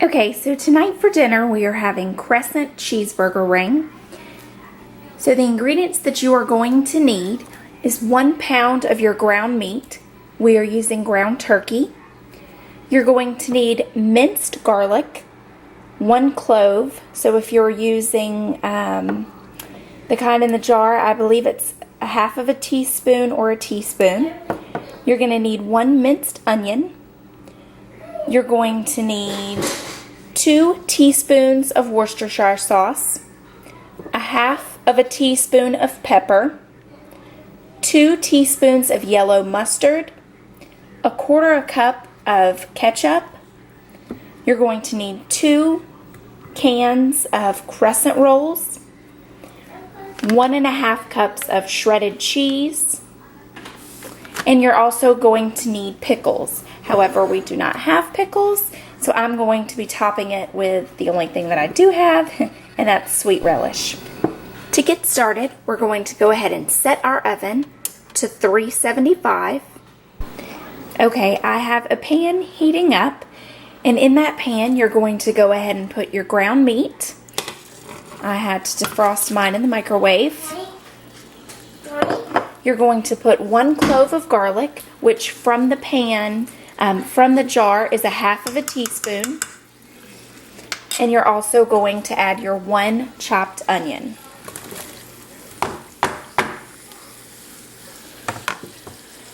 Okay, so tonight for dinner we are having Crescent cheeseburger ring. So the ingredients that you are going to need is 1 pound of your ground meat. We are using ground turkey. You're going to need minced garlic, 1 clove. So if you're using the kind in the jar, I believe it's a half of a teaspoon or a teaspoon. You're going to need 1 minced onion. You're going to need 2 teaspoons of Worcestershire sauce, a half of a teaspoon of pepper, 2 teaspoons of yellow mustard, a 1/4 cup of ketchup. You're going to need 2 cans of crescent rolls, 1½ cups of shredded cheese, and you're also going to need pickles. However, we do not have pickles, so I'm going to be topping it with the only thing that I do have, and that's sweet relish. To get started, we're going to go ahead and set our oven to 375. Okay, I have a pan heating up, and in that pan, you're going to go ahead and put your ground meat. I had to defrost mine in the microwave. You're going to put 1 clove of garlic, which from the pan, from the jar, is a half of a teaspoon. And you're also going to add your 1 chopped onion.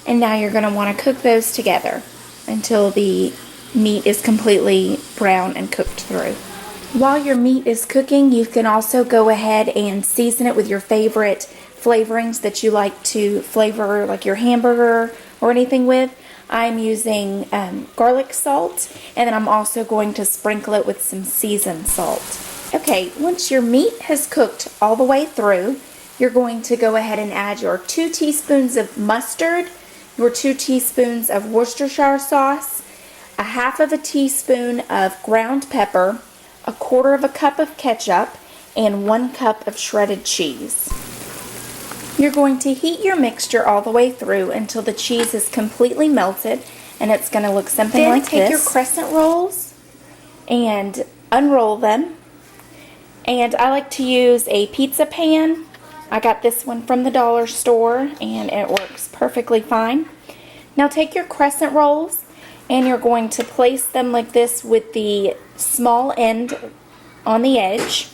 And now you're going to want to cook those together until the meat is completely brown and cooked through. While your meat is cooking, you can also go ahead and season it with your favorite flavorings that you like to flavor, like your hamburger or anything with. I'm using garlic salt, and then I'm also going to sprinkle it with some seasoned salt. Okay, once your meat has cooked all the way through, you're going to go ahead and add your 2 teaspoons of mustard, your 2 teaspoons of Worcestershire sauce, a half of a teaspoon of ground pepper, a 1/4 cup of ketchup, and 1 cup of shredded cheese. You're going to heat your mixture all the way through until the cheese is completely melted, and it's going to look something like this. Then take your crescent rolls and unroll them. And I like to use a pizza pan. I got this one from the dollar store, and it works perfectly fine. Now take your crescent rolls, and you're going to place them like this with the small end on the edge.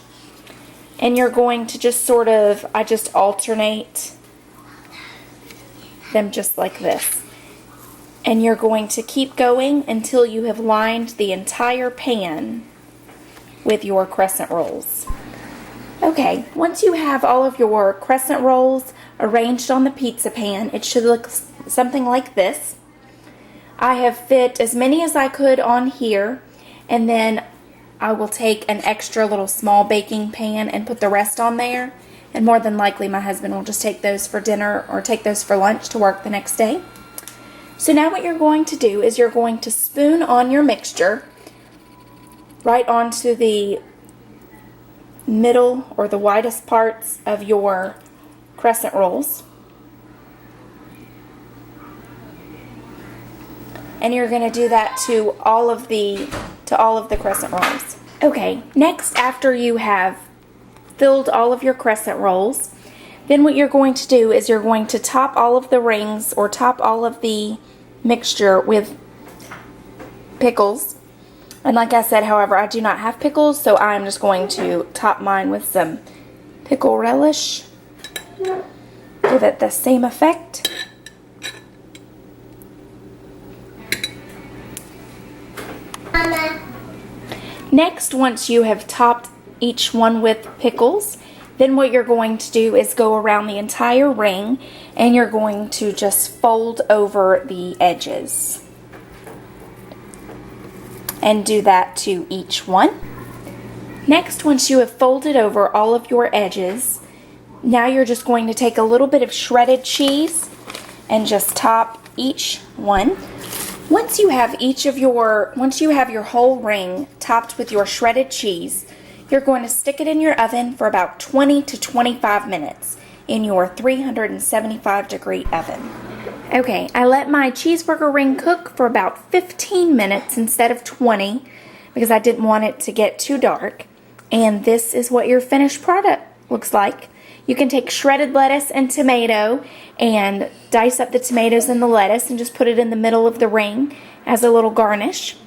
And you're going to just sort of, I just alternate them just like this. And you're going to keep going until you have lined the entire pan with your crescent rolls. Okay, once you have all of your crescent rolls arranged on the pizza pan, it should look something like this. I have fit as many as I could on here, and then I will take an extra little small baking pan and put the rest on there, and more than likely my husband will just take those for dinner or take those for lunch to work the next day. So now what you're going to do is you're going to spoon on your mixture right onto the middle or the widest parts of your crescent rolls. And you're going to do that to all of the crescent rolls. Okay, next, after you have filled all of your crescent rolls, then what you're going to do is you're going to top all of the rings or top all of the mixture with pickles. And like I said, however, I do not have pickles, so I'm just going to top mine with some pickle relish. Give it the same effect. Next, once you have topped each one with pickles, then what you're going to do is go around the entire ring, and you're going to just fold over the edges. And do that to each one. Next, once you have folded over all of your edges, now you're just going to take a little bit of shredded cheese and just top each one. Once you have your whole ring topped with your shredded cheese, you're going to stick it in your oven for about 20 to 25 minutes in your 375-degree oven. Okay, I let my cheeseburger ring cook for about 15 minutes instead of 20 because I didn't want it to get too dark. And this is what your finished product looks like. You can take shredded lettuce and tomato and dice up the tomatoes and the lettuce and just put it in the middle of the ring as a little garnish.